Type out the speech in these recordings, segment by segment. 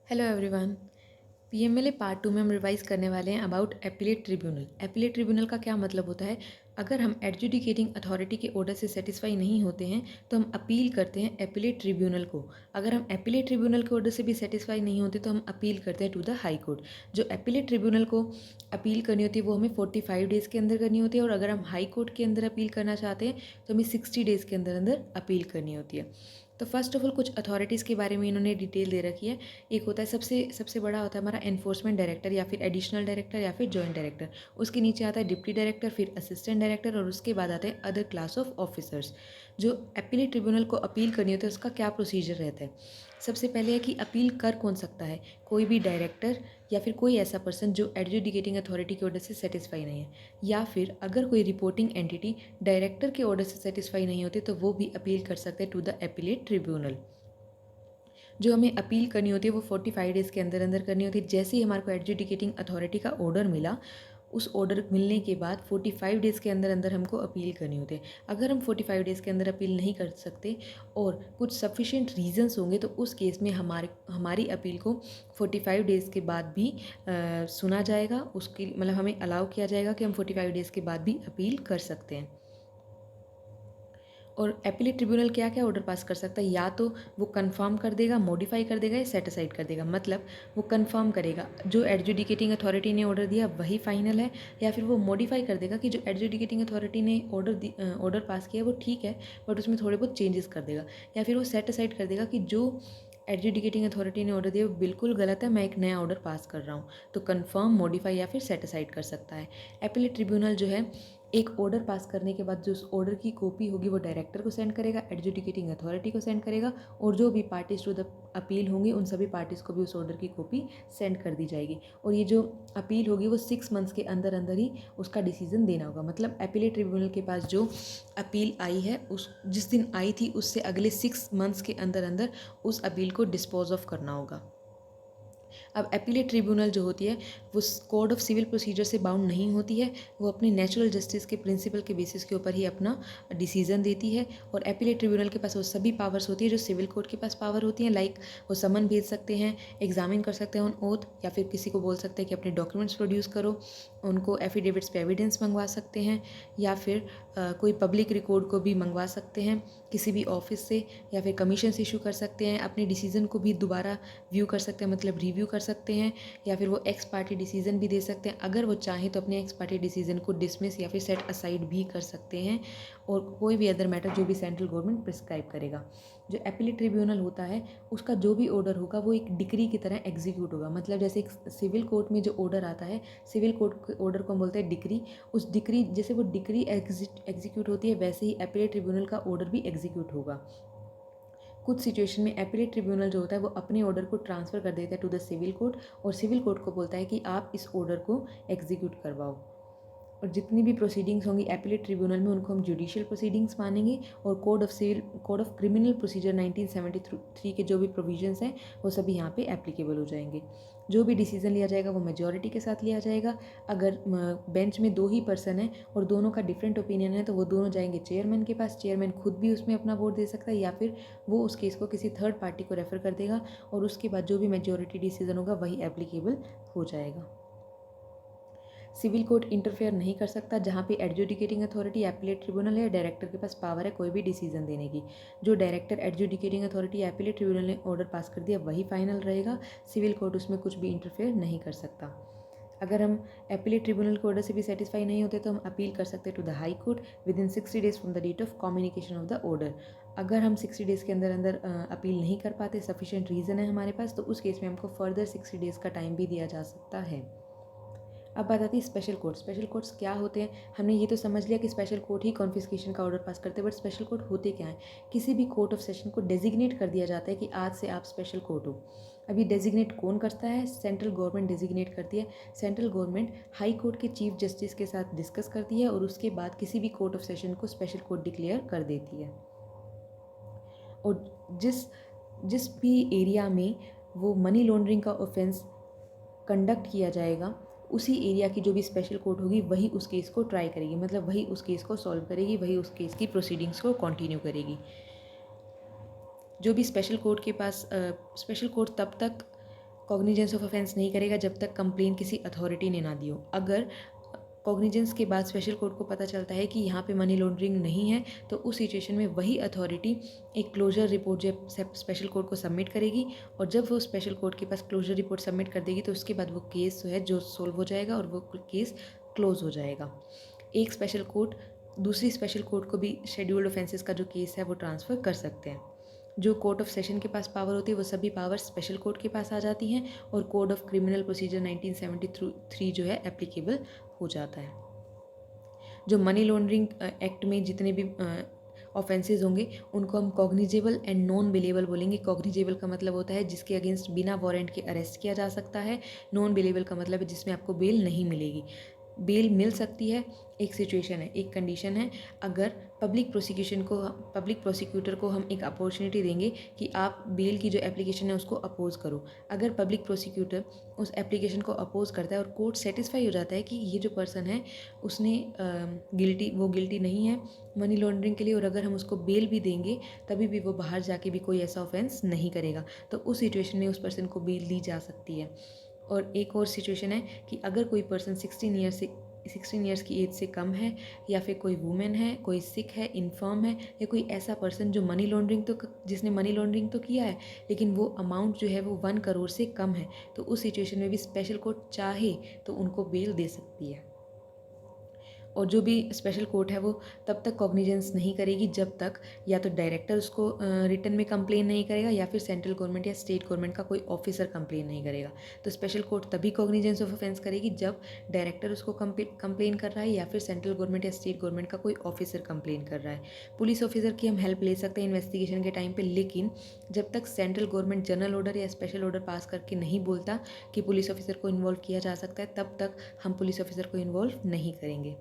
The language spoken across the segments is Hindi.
Hello everyone. पीएमएलए पार्ट 2 में हम रिवाइज करने वाले हैं about appellate tribunal. Appellate tribunal का क्या मतलब होता है? अगर हम एडजुडिकेटिंग अथॉरिटी के ऑर्डर से सेटिस्फाई नहीं होते हैं तो हम अपील करते हैं एपीलेट ट्रिब्यूनल को। अगर हम एपीलेट ट्रिब्यूनल के ऑर्डर से भी सेटिस्फाई नहीं होते तो हम अपील करते हैं टू द हाई कोर्ट। जो एपीलेट ट्रिब्यूनल को अपील करनी होती है वो हमें 45 डेज़ के अंदर करनी होती है, और अगर हम हाई कोर्ट के अंदर अपील करना चाहते हैं तो हमें 60 डेज़ के अंदर अंदर अपील करनी होती है। तो फर्स्ट ऑफ ऑल कुछ अथॉरिटीज़ के बारे में इन्होंने डिटेल दे रखी है। एक होता है सबसे सबसे बड़ा होता है हमारा एनफोर्समेंट डायरेक्टर या फिर एडिशनल डायरेक्टर या फिर जॉइंट डायरेक्टर। उसके नीचे आता है डिप्टी डायरेक्टर, फिर असिस्टेंट डायरेक्टर, और उसके बाद आते हैं अदर क्लास ऑफ ऑफिसर्स। जो अपीलेट ट्रिब्यूनल को अपील करनी होती है उसका क्या प्रोसीजर रहता है? सबसे पहले है कि अपील कर कौन सकता है? कोई भी डायरेक्टर या फिर कोई ऐसा पर्सन जो एडजुडिकेटिंग अथॉरिटी के ऑर्डर से सेटिस्फाई नहीं है, या फिर अगर कोई रिपोर्टिंग एंटिटी डायरेक्टर के ऑर्डर से सेटिस्फाई नहीं होती तो वो भी अपील कर सकते हैं टू द अपीलेट ट्रिब्यूनल। जो हमें अपील करनी होती है वो 45 डेज़ के अंदर अंदर करनी होती है। जैसे ही हमारे को एडजुडिकेटिंग अथॉरिटी का ऑर्डर मिला, उस ऑर्डर मिलने के बाद 45 डेज़ के अंदर अंदर हमको अपील करनी होती है। अगर हम 45 डेज़ के अंदर अपील नहीं कर सकते और कुछ सफिशिएंट रीजंस होंगे तो उस केस में हमारी अपील को 45 डेज़ के बाद भी सुना जाएगा। उसकी मतलब हमें अलाउ किया जाएगा कि हम 45 डेज़ के बाद भी अपील कर सकते हैं। और एपीलेट ट्रिब्यूनल क्या क्या ऑर्डर पास कर सकता है? या तो वो कंफर्म कर देगा, मॉडिफाई कर देगा, या सेट असाइड कर देगा। मतलब वो कंफर्म करेगा जो एडजुडिकेटिंग अथॉरिटी ने ऑर्डर दिया वही फाइनल है, या फिर वो मॉडिफाई कर देगा कि जो एडजुडिकेटिंग अथॉरिटी ने ऑर्डर पास किया वो ठीक है बट उसमें थोड़े बहुत चेंजेस कर देगा। या फिर वो सेट असाइड कर देगा कि जो एडजुडिकेटिंग अथॉरिटी ने ऑर्डर दिया वो बिल्कुल गलत है, मैं एक नया ऑर्डर पास कर रहा हूँ। तो कंफर्म, मॉडिफाई या फिर सेट असाइड कर सकता है। एपीलेट ट्रिब्यूनल जो है एक ऑर्डर पास करने के बाद जो उस ऑर्डर की कॉपी होगी वो डायरेक्टर को सेंड करेगा, एडजुडिकेटिंग अथॉरिटी को सेंड करेगा, और जो भी पार्टीज टू द अपील होंगी उन सभी पार्टीज़ को भी उस ऑर्डर की कॉपी सेंड कर दी जाएगी। और ये जो अपील होगी वो 6 मंथ्स के अंदर अंदर ही उसका डिसीजन देना होगा। मतलब एपीलेट ट्रिब्यूनल के पास जो अपील आई है उस जिस दिन आई थी उससे अगले 6 मंथ्स के अंदर अंदर उस अपील को डिस्पोज ऑफ करना होगा। अब एपीलेट ट्रिब्यूनल जो होती है वो कोड ऑफ सिविल प्रोसीजर से बाउंड नहीं होती है। वो अपनी नेचुरल जस्टिस के प्रिंसिपल के बेसिस के ऊपर ही अपना डिसीजन देती है। और एपीलेट ट्रिब्यूनल के पास वो सभी पावर्स होती है जो सिविल कोर्ट के पास पावर होती हैं। लाइक वो समन भेज सकते हैं, एग्जामिन कर सकते हैं ऑन ओथ, या फिर किसी को बोल सकते हैं कि अपने डॉक्यूमेंट्स प्रोड्यूस करो, उनको एफिडेविट्स पे एविडेंस मंगवा सकते हैं, या फिर कोई पब्लिक रिकॉर्ड को भी मंगवा सकते हैं किसी भी ऑफिस से, या फिर कमीशन से इशू कर सकते हैं। अपने डिसीजन को भी दोबारा व्यू कर सकते हैं, मतलब रिव्यू कर सकते हैं, या फिर वो एक्स पार्टी डिसीजन भी दे सकते हैं। अगर वो चाहें तो अपने एक्स पार्टी डिसीजन को डिसमिस या फिर सेट असाइड भी कर सकते हैं, और कोई भी अदर मैटर जो भी सेंट्रल गवर्नमेंट प्रिस्क्राइब करेगा। जो एपीलेट ट्रिब्यूनल होता है उसका जो भी ऑर्डर होगा वो एक डिक्री की तरह एग्जीक्यूट होगा। मतलब जैसे एक सिविल कोर्ट में जो ऑर्डर आता है, सिविल कोर्ट के ऑर्डर को हम बोलते हैं डिक्री। उस डिक्री जैसे वो डिक्री एग्जीक्यूट होती है वैसे ही एपीलेट ट्रिब्यूनल का ऑर्डर भी एग्जीक्यूट होगा। कुछ सिचुएशन में एपीलेट ट्रिब्यूनल जो होता है वो अपने ऑर्डर को ट्रांसफ़र कर देता है टू द सिविल कोर्ट, और सिविल कोर्ट को बोलता है कि आप इस ऑर्डर को एग्जीक्यूट करवाओ। और जितनी भी प्रोसीडिंग्स होंगी एपीलेट ट्रिब्यूनल में उनको हम जुडिशियल प्रोसीडिंग्स मानेंगे, और कोड ऑफ क्रिमिनल प्रोसीजर 1973 के जो भी प्रोविजंस हैं वो सभी यहाँ पे एप्लीकेबल हो जाएंगे। जो भी डिसीजन लिया जाएगा वो मेजॉरिटी के साथ लिया जाएगा। अगर बेंच में 2 ही पर्सन है और दोनों का डिफरेंट ओपिनियन है तो वो दोनों जाएंगे चेयरमैन के पास। चेयरमैन खुद भी उसमें अपना वोट दे सकता है, या फिर वो उस केस को किसी थर्ड पार्टी को रेफर कर देगा, और उसके बाद जो भी मेजॉरिटी डिसीजन होगा वही एप्लीकेबल हो जाएगा। सिविल कोर्ट इंटरफेयर नहीं कर सकता जहाँ पे एडजुडिकेटिंग अथॉरिटी एपीलेट ट्रिब्यूनल है, डायरेक्टर के पास पावर है कोई भी डिसीजन देने की। जो director adjudicating authority appellate tribunal ने ऑर्डर पास कर दिया वही फाइनल रहेगा। सिविल कोर्ट उसमें कुछ भी इंटरफेयर नहीं कर सकता। अगर हम एपीलेट ट्रिब्यूनल के ऑर्डर से भी सेटिस्फाई नहीं होते तो हम अपील कर सकते हैं to the high court within 60 days from the date of communication of the order. अगर हम 60 डेज़ के अंदर अंदर अपील नहीं कर पाते, सफिशिएंट रीज़न है हमारे पास, तो उस केस में हमको फर्दर 60 डेज़ का टाइम भी दिया जा सकता है। अब बात आती है स्पेशल कोर्ट। स्पेशल कोर्ट्स क्या होते हैं? हमने ये तो समझ लिया कि स्पेशल कोर्ट ही कॉन्फिस्केशन का ऑर्डर पास करते हैं, बट स्पेशल कोर्ट होते क्या हैं? किसी भी कोर्ट ऑफ सेशन को डेजिग्नेट कर दिया जाता है कि आज से आप स्पेशल कोर्ट हो। अभी डेजिग्नेट कौन करता है? सेंट्रल गवर्नमेंट डेजिग्नेट करती है। सेंट्रल गवर्नमेंट हाई कोर्ट के चीफ जस्टिस के साथ डिस्कस करती है और उसके बाद किसी भी कोर्ट ऑफ सेशन को स्पेशल कोर्ट डिक्लेयर कर देती है। और जिस जिस भी एरिया में वो मनी लॉन्ड्रिंग का ऑफेंस कंडक्ट किया जाएगा, उसी एरिया की जो भी स्पेशल कोर्ट होगी वही उस केस को ट्राई करेगी, मतलब वही उस केस को सॉल्व करेगी, वही उस केस की प्रोसीडिंग्स को कंटिन्यू करेगी। जो भी स्पेशल कोर्ट के पास स्पेशल कोर्ट तब तक कॉग्निजेंस ऑफ ऑफेंस नहीं करेगा जब तक कंप्लेन किसी अथॉरिटी ने ना दी हो। अगर कॉग्निजेंस के बाद स्पेशल कोर्ट को पता चलता है कि यहाँ पे मनी लॉन्ड्रिंग नहीं है, तो उस सिचुएशन में वही अथॉरिटी एक क्लोजर रिपोर्ट जो स्पेशल कोर्ट को सबमिट करेगी, और जब वो स्पेशल कोर्ट के पास क्लोजर रिपोर्ट सबमिट कर देगी तो उसके बाद वो केस जो है जो सोल्व हो जाएगा और वो केस क्लोज हो जाएगा। एक स्पेशल कोर्ट दूसरी स्पेशल कोर्ट को भी शेड्यूल्ड ऑफेंसेस का जो केस है वो ट्रांसफ़र कर सकते हैं। जो कोर्ट ऑफ सेशन के पास पावर होती है वो सभी पावर स्पेशल कोर्ट के पास आ जाती हैं, और कोड ऑफ क्रिमिनल प्रोसीजर 1973 जो है एप्लीकेबल हो जाता है। जो मनी लॉन्ड्रिंग एक्ट में जितने भी ऑफेंसेस होंगे उनको हम कॉग्निजेबल एंड नॉन बेलेबल बोलेंगे। कॉग्निजेबल का मतलब होता है जिसके अगेंस्ट बिना वारंट के अरेस्ट किया जा सकता है। नॉन बेलेबल का मतलब है जिसमें आपको बेल नहीं मिलेगी। बेल मिल सकती है, एक सिचुएशन है, एक कंडीशन है, अगर पब्लिक प्रोसिक्यूटर को हम एक अपॉर्चुनिटी देंगे कि आप बेल की जो एप्लीकेशन है उसको अपोज़ करो। अगर पब्लिक प्रोसिक्यूटर उस एप्लीकेशन को अपोज़ करता है और कोर्ट सेटिस्फाई हो जाता है कि ये जो पर्सन है उसने गिल्टी नहीं है मनी लॉन्ड्रिंग के लिए, और अगर हम उसको बेल भी देंगे तभी भी वो बाहर जाके भी कोई ऐसा ऑफेंस नहीं करेगा, तो उस सिचुएशन में उस पर्सन को बेल दी जा सकती है। और एक और सिचुएशन है कि अगर कोई पर्सन 16 ईयर्स की एज से कम है, या फिर कोई वुमेन है, कोई सिक है, इन्फर्म है, या कोई ऐसा पर्सन जो जिसने मनी लॉन्ड्रिंग तो किया है लेकिन वो अमाउंट जो है वो 1 करोड़ से कम है, तो उस सिचुएशन में भी स्पेशल कोर्ट चाहे तो उनको बेल दे सकती है। और जो भी स्पेशल कोर्ट है वो तब तक कॉग्निजेंस नहीं करेगी जब तक या तो डायरेक्टर उसको रिटन में कंप्लेन नहीं करेगा, या फिर सेंट्रल गवर्नमेंट या स्टेट गवर्नमेंट का कोई ऑफिसर कंप्लेन नहीं करेगा। तो स्पेशल कोर्ट तभी कॉग्निजेंस ऑफ ऑफेंस करेगी जब डायरेक्टर उसको कंप्लेन कर रहा है, या फिर सेंट्रल गवर्नमेंट या स्टेट गवर्नमेंट का कोई ऑफिसर कंप्लेन कर रहा है। पुलिस ऑफिसर की हम हेल्प ले सकते हैं इन्वेस्टिगेशन के टाइम पर, लेकिन जब तक सेंट्रल गवर्नमेंट जनरल ऑर्डर या स्पेशल ऑर्डर पास करके नहीं बोलता कि पुलिस ऑफिसर को इन्वॉल्व किया जा सकता है, तब तक हम पुलिस ऑफिसर को इन्वॉल्व नहीं करेंगे।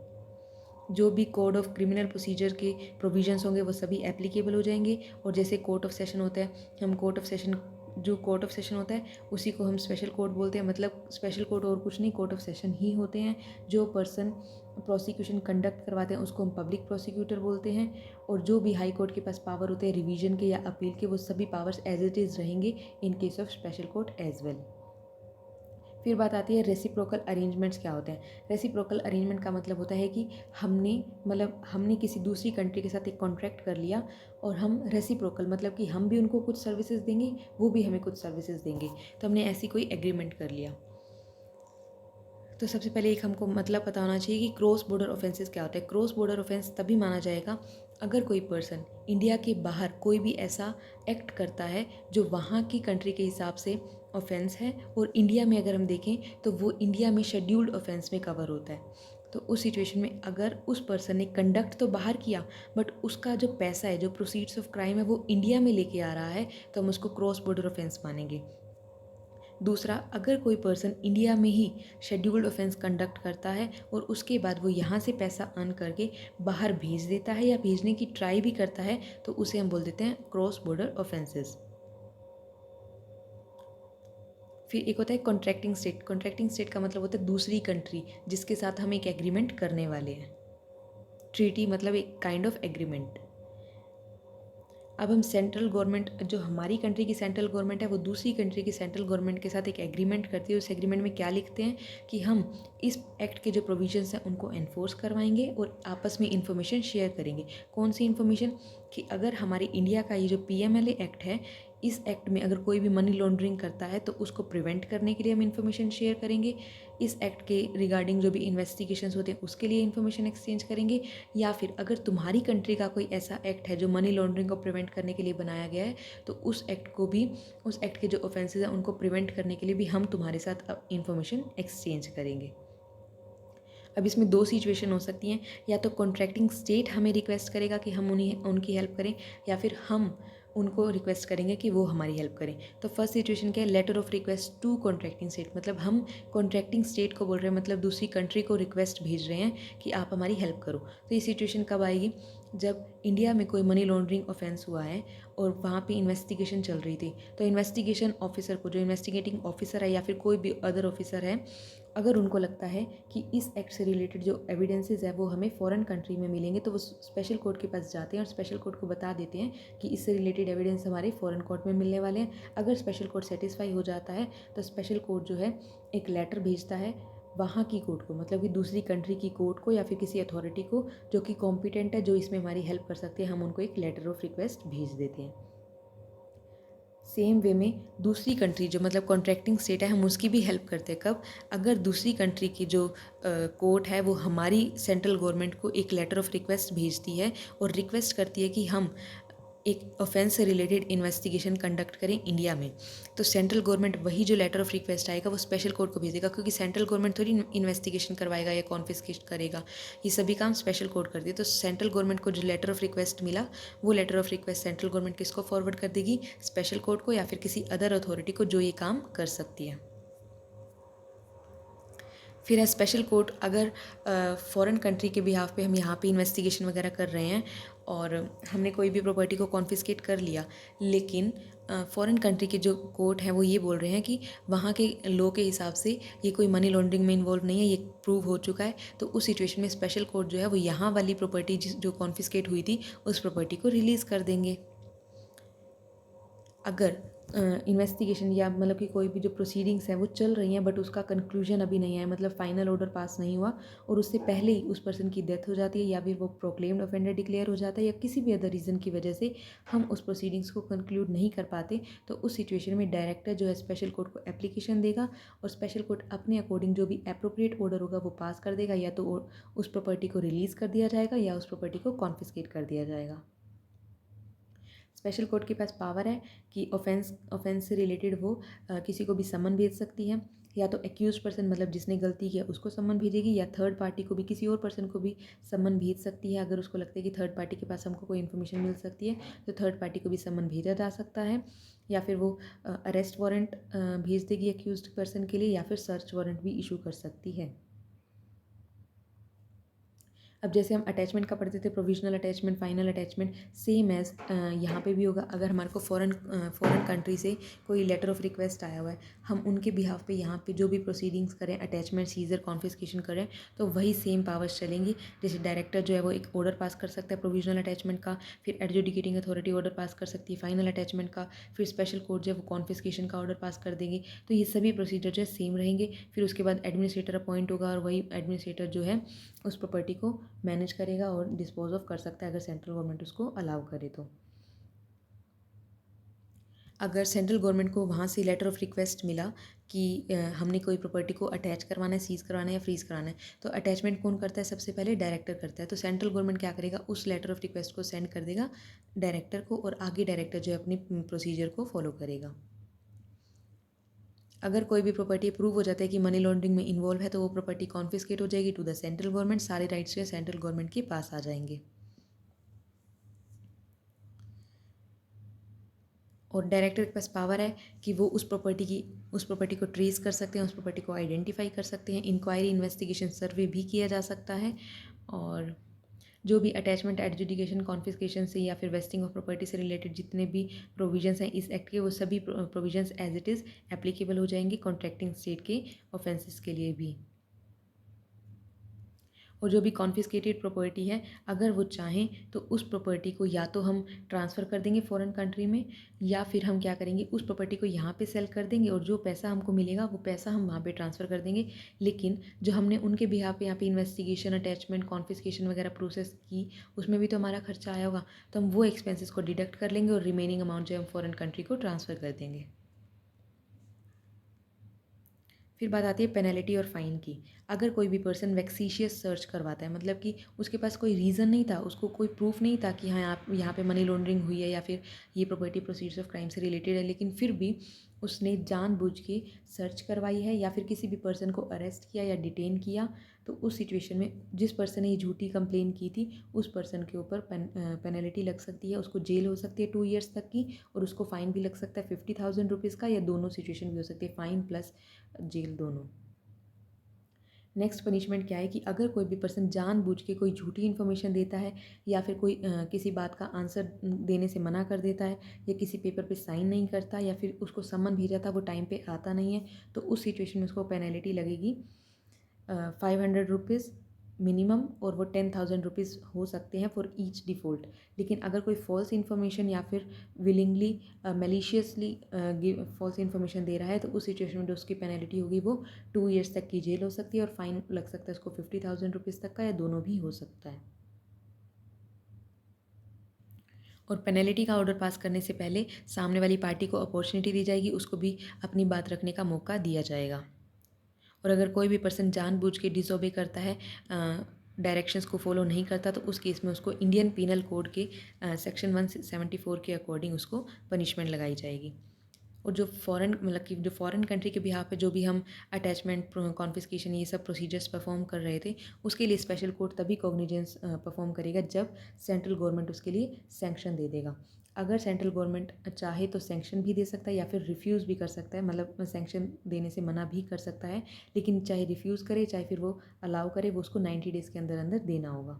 जो भी कोड ऑफ क्रिमिनल प्रोसीजर के प्रोविजंस होंगे वो सभी एप्लीकेबल हो जाएंगे। और जैसे कोर्ट ऑफ सेशन होता है, हम कोर्ट ऑफ सेशन होता है उसी को हम स्पेशल कोर्ट बोलते हैं। मतलब स्पेशल कोर्ट और कुछ नहीं, कोर्ट ऑफ सेशन ही होते हैं। जो पर्सन प्रोसिक्यूशन कंडक्ट करवाते हैं उसको हम पब्लिक प्रोसिक्यूटर बोलते हैं। और जो भी हाई कोर्ट के पास पावर होते हैं रिवीजन के या अपील के, वो सभी पावर्स एज इट इज़ रहेंगे in case of special court as well. फिर बात आती है रेसिप्रोकल अरेंजमेंट्स क्या होते हैं। रेसिप्रोकल अरेंजमेंट का मतलब होता है कि हमने किसी दूसरी कंट्री के साथ एक कॉन्ट्रैक्ट कर लिया, और हम रेसिप्रोकल मतलब कि हम भी उनको कुछ सर्विसेज देंगे, वो भी हमें कुछ सर्विसेज देंगे, तो हमने ऐसी कोई एग्रीमेंट कर लिया। तो सबसे पहले एक हमको मतलब पता होना चाहिए कि क्रॉस बॉर्डर ऑफेंसेस क्या होते हैं। क्रॉस बॉर्डर ऑफेंस तभी माना जाएगा अगर कोई पर्सन इंडिया के बाहर कोई भी ऐसा एक्ट करता है जो वहाँ की कंट्री के हिसाब से ऑफेंस है, और इंडिया में अगर हम देखें तो वो इंडिया में शेड्यूल्ड ऑफेंस में कवर होता है। तो उस सिचुएशन में अगर उस पर्सन ने कंडक्ट तो बाहर किया, बट उसका जो पैसा है, जो प्रोसीड्स ऑफ क्राइम है, वो इंडिया में लेके आ रहा है, तो हम उसको क्रॉस बॉर्डर ऑफेंस मानेंगे। दूसरा, अगर कोई पर्सन इंडिया में ही शेड्यूल्ड ऑफेंस कंडक्ट करता है और उसके बाद वो यहाँ से पैसा अर्न करके बाहर भेज देता है या भेजने की ट्राई भी करता है, तो उसे हम बोल देते हैं क्रॉस बॉर्डर ऑफेंसेस। फिर एक होता है कॉन्ट्रैक्टिंग स्टेट। कॉन्ट्रैक्टिंग स्टेट का मतलब होता है दूसरी कंट्री जिसके साथ हम एक एग्रीमेंट करने वाले हैं। ट्रीटी मतलब एक काइंड ऑफ एग्रीमेंट। अब हम सेंट्रल गवर्नमेंट, जो हमारी कंट्री की सेंट्रल गवर्नमेंट है, वो दूसरी कंट्री की सेंट्रल गवर्नमेंट के साथ एक एग्रीमेंट करती है। उस एग्रीमेंट में क्या लिखते हैं कि हम इस एक्ट के जो प्रोविजंस हैं उनको एनफोर्स करवाएंगे और आपस में इंफॉर्मेशन शेयर करेंगे। कौन सी इंफॉर्मेशन? कि अगर हमारे इंडिया का ये जो PMLA एक्ट है, इस एक्ट में अगर कोई भी मनी लॉन्ड्रिंग करता है तो उसको प्रिवेंट करने के लिए हम इन्फॉर्मेशन शेयर करेंगे। इस एक्ट के रिगार्डिंग जो भी इन्वेस्टिगेशंस होते हैं उसके लिए इन्फॉर्मेशन एक्सचेंज करेंगे। या फिर अगर तुम्हारी कंट्री का कोई ऐसा एक्ट है जो मनी लॉन्ड्रिंग को प्रिवेंट करने के लिए बनाया गया है, तो उस एक्ट के जो ऑफेंसेस हैं उनको प्रिवेंट करने के लिए भी हम तुम्हारे साथ इन्फॉर्मेशन एक्सचेंज करेंगे। अब इसमें 2 सिचुएशन हो सकती हैं, या तो कॉन्ट्रैक्टिंग स्टेट हमें रिक्वेस्ट करेगा कि हम उनकी हेल्प करें, या फिर हम उनको रिक्वेस्ट करेंगे कि वो हमारी हेल्प करें। तो फर्स्ट सिचुएशन क्या है? Letter of request to contracting state. मतलब हम कॉन्ट्रैक्टिंग स्टेट को बोल रहे हैं, मतलब दूसरी कंट्री को रिक्वेस्ट भेज रहे हैं कि आप हमारी हेल्प करो। तो ये सिचुएशन कब आएगी? जब इंडिया में कोई मनी लॉन्ड्रिंग ऑफेंस हुआ है और वहाँ पे इन्वेस्टिगेशन चल रही थी, तो इन्वेस्टिगेशन ऑफिसर को, जो इन्वेस्टिगेटिंग ऑफिसर है या फिर कोई भी अदर ऑफिसर है, अगर उनको लगता है कि इस एक्ट से रिलेटेड जो एविडेंसेस है वो हमें फॉरेन कंट्री में मिलेंगे, तो वो स्पेशल कोर्ट के पास जाते हैं और स्पेशल कोर्ट को बता देते हैं कि इससे रिलेटेड एविडेंस हमारे फॉरेन कोर्ट में मिलने वाले हैं। अगर स्पेशल कोर्ट सेटिस्फाई हो जाता है तो स्पेशल कोर्ट जो है एक लेटर भेजता है वहाँ की कोर्ट को, मतलब कि दूसरी कंट्री की कोर्ट को या फिर किसी अथॉरिटी को जो कि कॉम्पिटेंट है, जो इसमें हमारी हेल्प कर सकती है, हम उनको एक लेटर ऑफ रिक्वेस्ट भेज देते हैं। सेम वे में दूसरी कंट्री जो मतलब कॉन्ट्रैक्टिंग स्टेट है, हम उसकी भी हेल्प करते हैं। कब? अगर दूसरी कंट्री की जो कोर्ट है वो हमारी सेंट्रल गवर्नमेंट को एक लेटर ऑफ रिक्वेस्ट भेजती है और रिक्वेस्ट करती है कि हम एक ऑफेंस से रिलेटेड इन्वेस्टिगेशन कंडक्ट करें इंडिया में, तो सेंट्रल गवर्नमेंट वही जो लेटर ऑफ रिक्वेस्ट आएगा वो स्पेशल कोर्ट को भेजेगा, क्योंकि सेंट्रल गवर्नमेंट थोड़ी इन्वेस्टिगेशन करवाएगा या कॉन्फिस्केट करेगा, ये सभी काम स्पेशल कोर्ट कर दिए। तो सेंट्रल गवर्नमेंट को जो लेटर ऑफ रिक्वेस्ट मिला वो letter of request central government किसको फॉरवर्ड कर देगी? स्पेशल कोर्ट को या फिर किसी अदर अथॉरिटी को जो ये काम कर सकती है। फिर है स्पेशल कोर्ट। अगर फॉरेन कंट्री के बिहाफ पे हम यहाँ पे इन्वेस्टिगेशन वगैरह कर रहे हैं और हमने कोई भी प्रॉपर्टी को कॉन्फिस्केट कर लिया, लेकिन फॉरेन कंट्री के जो कोर्ट हैं वो ये बोल रहे हैं कि वहाँ के लॉ के हिसाब से ये कोई मनी लॉन्ड्रिंग में इन्वॉल्व नहीं है, ये प्रूव हो चुका है, तो उस सिचुएशन में स्पेशल कोर्ट जो है वो यहाँ वाली प्रॉपर्टी जो कॉन्फिस्केट हुई थी उस प्रॉपर्टी को रिलीज़ कर देंगे। अगर इन्वेस्टिगेशन या मतलब कि कोई भी जो प्रोसीडिंग्स हैं वो चल रही हैं बट उसका कंक्लूजन अभी नहीं आया, मतलब फाइनल ऑर्डर पास नहीं हुआ और उससे पहले ही उस पर्सन की डेथ हो जाती है या फिर वो प्रोक्लेम्ड ऑफेंडर डिक्लेयर हो जाता है या किसी भी अदर रीज़न की वजह से हम उस प्रोसीडिंग्स को कंक्लूड नहीं कर पाते, तो उस सिचुएशन में डायरेक्टर जो है स्पेशल कोर्ट को एप्लीकेशन देगा और स्पेशल कोर्ट अपने अकॉर्डिंग जो भी एप्रोप्रिएट ऑर्डर होगा वो पास कर देगा, या तो उस प्रॉपर्टी को रिलीज़ कर दिया जाएगा या उस प्रॉपर्टी को कॉन्फिस्केट कर दिया जाएगा। स्पेशल कोर्ट के पास पावर है कि ऑफेंस से रिलेटेड वो किसी को भी समन भेज सकती है, या तो एक्यूज पर्सन मतलब जिसने गलती किया उसको समन भेजेगी, या थर्ड पार्टी को भी किसी और पर्सन को भी समन भेज सकती है। अगर उसको लगता है कि थर्ड पार्टी के पास हमको कोई इन्फॉर्मेशन मिल सकती है तो थर्ड पार्टी को भी समन भेजा जा सकता है, या फिर वो अरेस्ट वारंट भेज देगी एक्यूज पर्सन के लिए, या फिर सर्च वारंट भी इशू कर सकती है। अब जैसे हम अटैचमेंट का पढ़ते थे, provisional attachment, final attachment, same as यहाँ पे भी होगा। अगर हमारे को फॉरेन कंट्री से कोई लेटर ऑफ रिक्वेस्ट आया हुआ है, हम उनके बिहाफ पे यहाँ पे जो भी प्रोसीडिंग्स करें, अटैचमेंट, सीजर, कॉन्फिस्केशन करें, तो वही सेम पावर्स चलेंगी। जैसे डायरेक्टर जो है वो एक ऑर्डर पास कर सकता है प्रोविजनल अटैचमेंट का, फिर एडजुडिकेटिंग अथॉरिटी ऑर्डर पास कर सकती है फाइनल अटैचमेंट का, फिर स्पेशल कोर्ट जो है वो कॉन्फिस्केशन का ऑर्डर पास कर देंगे। तो ये सभी प्रोसीजर जो है सेम रहेंगे। फिर उसके बाद एडमिनिस्ट्रेटर अपॉइंट होगा और वही एडमिनिस्ट्रेटर जो है उस प्रॉपर्टी को मैनेज करेगा और डिस्पोज ऑफ कर सकता है अगर सेंट्रल गवर्नमेंट उसको अलाउ करे तो। अगर सेंट्रल गवर्नमेंट को वहाँ से लेटर ऑफ रिक्वेस्ट मिला कि हमने कोई प्रॉपर्टी को अटैच करवाना है, सीज़ करवाना है या फ्रीज़ कराना है, तो अटैचमेंट कौन करता है? सबसे पहले डायरेक्टर करता है। तो सेंट्रल गवर्नमेंट क्या करेगा? उस लेटर ऑफ रिक्वेस्ट को सेंड कर देगा डायरेक्टर को और आगे डायरेक्टर जो है अपनी प्रोसीजर को फॉलो करेगा। अगर कोई भी प्रॉपर्टी प्रूव हो जाता है कि मनी लॉन्ड्रिंग में इन्वॉल्व है, तो वो प्रॉपर्टी कॉन्फिस्केट हो जाएगी टू द सेंट्रल गवर्नमेंट, सारे राइट्स जो है सेंट्रल गवर्नमेंट के पास आ जाएंगे। और डायरेक्टर के पास पावर है कि वो उस प्रॉपर्टी को ट्रेस कर सकते हैं, उस प्रॉपर्टी को आइडेंटिफाई कर सकते हैं, इंक्वायरी, इन्वेस्टिगेशन, सर्वे भी किया जा सकता है, और जो भी अटैचमेंट, एडजुडिकेशन, कॉन्फिस्केशन से या फिर वेस्टिंग ऑफ प्रॉपर्टी से रिलेटेड जितने भी प्रोविजंस हैं इस एक्ट के, वो सभी provisions as it is applicable हो जाएंगे कॉन्ट्रैक्टिंग स्टेट के ऑफेंसेस के लिए भी। और जो भी कॉन्फिस्केटेड प्रॉपर्टी है, अगर वो चाहें तो उस प्रॉपर्टी को या तो हम ट्रांसफ़र कर देंगे फॉरेन कंट्री में, या फिर हम क्या करेंगे, उस प्रॉपर्टी को यहाँ पे सेल कर देंगे और जो पैसा हमको मिलेगा वो पैसा हम वहाँ पे ट्रांसफ़र कर देंगे। लेकिन जो हमने उनके बिहाफ पे यहाँ पे इन्वेस्टिगेशन, अटैचमेंट, कॉन्फिस्केशन वगैरह प्रोसेस की, उसमें भी तो हमारा खर्चा आया होगा, तो हम वो एक्सपेंसेस को डिडक्ट कर लेंगे और रिमेनिंग अमाउंट जो है हम फॉरेन कंट्री को ट्रांसफ़र कर देंगे। फिर बात आती है पेनल्टी और फ़ाइन की। अगर कोई भी पर्सन वैक्सीशियस सर्च करवाता है, मतलब कि उसके पास कोई रीज़न नहीं था, उसको कोई प्रूफ नहीं था कि हाँ आप यहाँ पे मनी लॉन्ड्रिंग हुई है या फिर ये प्रॉपर्टी प्रोसीड्स ऑफ क्राइम से रिलेटेड है, लेकिन फिर भी उसने जानबूझ के सर्च करवाई है या फिर किसी भी पर्सन को अरेस्ट किया या डिटेन किया, तो उस सिचुएशन में जिस पर्सन ने ये झूठी कंप्लेन की थी उस पर्सन के ऊपर पेनल्टी लग सकती है, उसको जेल हो सकती है 2 ईयर्स तक की, और उसको फ़ाइन भी लग सकता है 50,000 रुपीज़ का, या दोनों सिचुएशन भी हो सकती है, फ़ाइन प्लस जेल दोनों। नेक्स्ट पनिशमेंट क्या है कि अगर कोई भी पर्सन जानबूझ के कोई झूठी इन्फॉर्मेशन देता है या फिर कोई किसी बात का आंसर देने से मना कर देता है, या किसी पेपर पे साइन नहीं करता, या फिर उसको समन भेजा था वो टाइम पे आता नहीं है, तो उस सिचुएशन में उसको पेनल्टी लगेगी ₹500 मिनिमम, और वो ₹10,000 हो सकते हैं फॉर ईच डिफ़ॉल्ट। लेकिन अगर कोई फ़ॉल्स इन्फॉर्मेशन या फिर विलिंगली मैलिशियसली फ़ॉल्स इन्फॉर्मेशन दे रहा है, तो उस सिचुएशन में जो उसकी पेनल्टी होगी वो 2 ईयर्स तक की जेल हो सकती है, और फ़ाइन लग सकता है उसको ₹50,000 तक का, या दोनों भी हो सकता है। और पेनल्टी का ऑर्डर पास करने से पहले सामने वाली पार्टी को अपॉर्चुनिटी दी जाएगी, उसको भी अपनी बात रखने का मौका दिया जाएगा। और अगर कोई भी पर्सन जानबूझ के डिसओबे करता है, डायरेक्शंस को फॉलो नहीं करता, तो उस केस में उसको इंडियन पीनल कोड के सेक्शन 174 के अकॉर्डिंग उसको पनिशमेंट लगाई जाएगी। और जो फ़ॉरेन, मतलब कि जो फ़ॉरेन कंट्री के बिहाफ़ पे जो भी हम अटैचमेंट, कॉन्फिस्केशन, ये सब प्रोसीजर्स परफॉर्म कर रहे थे, उसके लिए स्पेशल कोर्ट तभी कॉग्निजेंस परफॉर्म करेगा जब सेंट्रल गवर्नमेंट उसके लिए सैंक्शन दे देगा। अगर सेंट्रल गवर्नमेंट चाहे तो सैंक्शन भी दे सकता है, या फिर रिफ्यूज़ भी कर सकता है, मतलब सैंक्शन देने से मना भी कर सकता है। लेकिन चाहे रिफ्यूज़ करे, चाहे फिर वो अलाउ करे, वो उसको 90 डेज़ के अंदर अंदर देना होगा।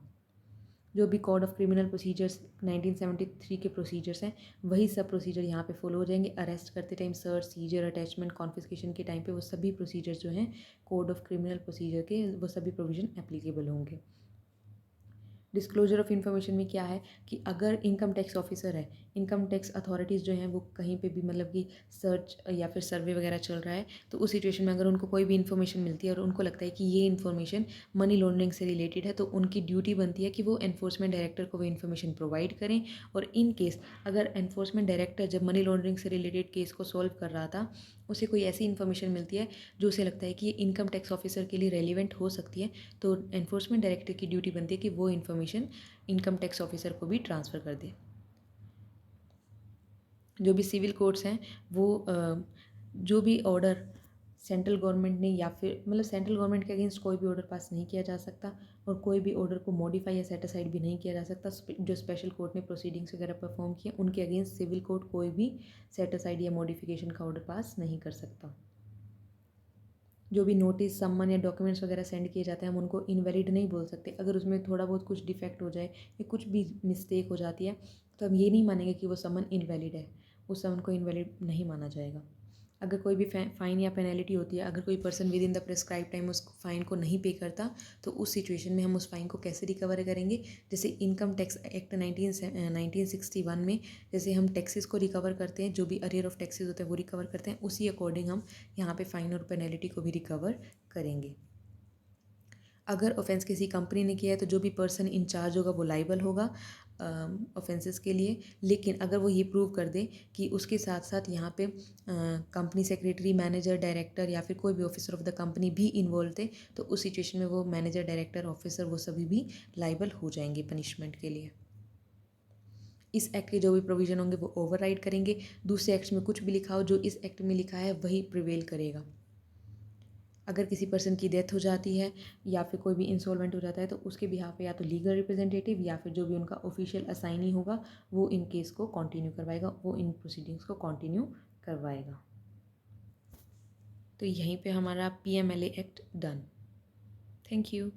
जो भी कोड ऑफ क्रिमिनल प्रोसीजर्स 1973 के प्रोसीजर्स हैं, वही सब प्रोसीजर यहाँ पे फॉलो हो जाएंगे। अरेस्ट करते time, search, seizure, attachment, confiscation के टाइम पे वो सभी प्रोसीजर्स जो हैं कोड ऑफ क्रिमिनल प्रोसीजर के, वो सभी प्रोविज़न एप्लीकेबल होंगे। डिस्क्लोजर ऑफ इन्फॉर्मेशन में क्या है कि अगर इनकम टैक्स ऑफिसर है, इनकम टैक्स अथॉरिटीज़ जो हैं वो कहीं पे भी, मतलब कि सर्च या फिर सर्वे वगैरह चल रहा है, तो उस सिचुएशन में अगर उनको कोई भी इन्फॉर्मेशन मिलती है और उनको लगता है कि ये इन्फॉर्मेशन मनी लॉन्ड्रिंग से रिलेटेड है, तो उनकी ड्यूटी बनती है कि वो एनफोर्समेंट डायरेक्टर को वो इन्फॉर्मेशन प्रोवाइड करें। और इन केस अगर एनफोर्समेंट डायरेक्टर जब मनी लॉन्ड्रिंग से रिलेटेड केस को सॉल्व कर रहा था, उसे कोई ऐसी इन्फॉर्मेशन मिलती है जो उसे लगता है कि ये इनकम टैक्स ऑफिसर के लिए रेलिवेंट हो सकती है, तो एनफोर्समेंट डायरेक्टर की ड्यूटी बनती है कि वो इन्फॉर्मेशन इनकम टैक्स ऑफिसर को भी ट्रांसफ़र कर दे। जो भी सिविल कोर्ट्स हैं वो जो भी ऑर्डर सेंट्रल गवर्नमेंट ने, या फिर मतलब सेंट्रल गवर्नमेंट के अगेंस्ट कोई भी ऑर्डर पास नहीं किया जा सकता, और कोई भी ऑर्डर को मॉडिफाई या सेट असाइड भी नहीं किया जा सकता। जो स्पेशल कोर्ट ने प्रोसीडिंग्स वगैरह परफॉर्म किए, उनके अगेंस्ट सिविल कोर्ट कोई भी सेट असाइड या मॉडिफिकेशन का ऑर्डर पास नहीं कर सकता। जो भी नोटिस, सम्मन या डॉक्यूमेंट्स वगैरह सेंड किए जाते हैं, हम उनको इनवैलिड नहीं बोल सकते। अगर उसमें थोड़ा बहुत कुछ डिफेक्ट हो जाए या कुछ भी मिस्टेक हो जाती है, तो हम ये नहीं मानेंगे कि वो सम्मन इनवैलिड है, उस सम्मन को इनवैलिड नहीं माना जाएगा। अगर कोई भी फ़ाइन या पेनल्टी होती है, अगर कोई person with in the prescribe time उस फ़ाइन को नहीं पे करता, तो उस सिचुएशन में हम उस फ़ाइन को कैसे रिकवर करेंगे। जैसे इनकम टैक्स एक्ट 1961 में जैसे हम टैक्सेस को रिकवर करते हैं, जो भी अरियर ऑफ टैक्सेस होते हैं वो रिकवर करते हैं, उसी अकॉर्डिंग हम यहाँ पे फ़ाइन और पेनल्टी को भी रिकवर करेंगे। अगर ऑफेंस किसी कंपनी ने किया है, तो जो भी पर्सन इंचार्ज होगा वो लाइबल होगा ऑफेंसेस के लिए। लेकिन अगर वो ये प्रूव कर दे कि उसके साथ साथ यहाँ पे कंपनी सेक्रेटरी, मैनेजर, डायरेक्टर या फिर कोई भी ऑफिसर ऑफ द कंपनी भी इन्वॉल्व थे, तो उस सिचुएशन में वो मैनेजर, डायरेक्टर, ऑफिसर वो सभी भी लाइबल हो जाएंगे पनिशमेंट के लिए। इस एक्ट के जो भी प्रोविज़न होंगे वो ओवरराइड करेंगे। दूसरे एक्ट में कुछ भी लिखा हो, जो इस एक्ट में लिखा है वही प्रिवेल करेगा। अगर किसी पर्सन की डेथ हो जाती है या फिर कोई भी इंसॉल्वेंट हो जाता है, तो उसके बिहाफ पे या तो लीगल रिप्रेजेंटेटिव या फिर जो भी उनका ऑफिशियल असाइनी होगा, वो इन केस को कंटिन्यू करवाएगा, वो इन प्रोसीडिंग्स को कंटिन्यू करवाएगा। तो यहीं पे हमारा PMLA act done. Thank you.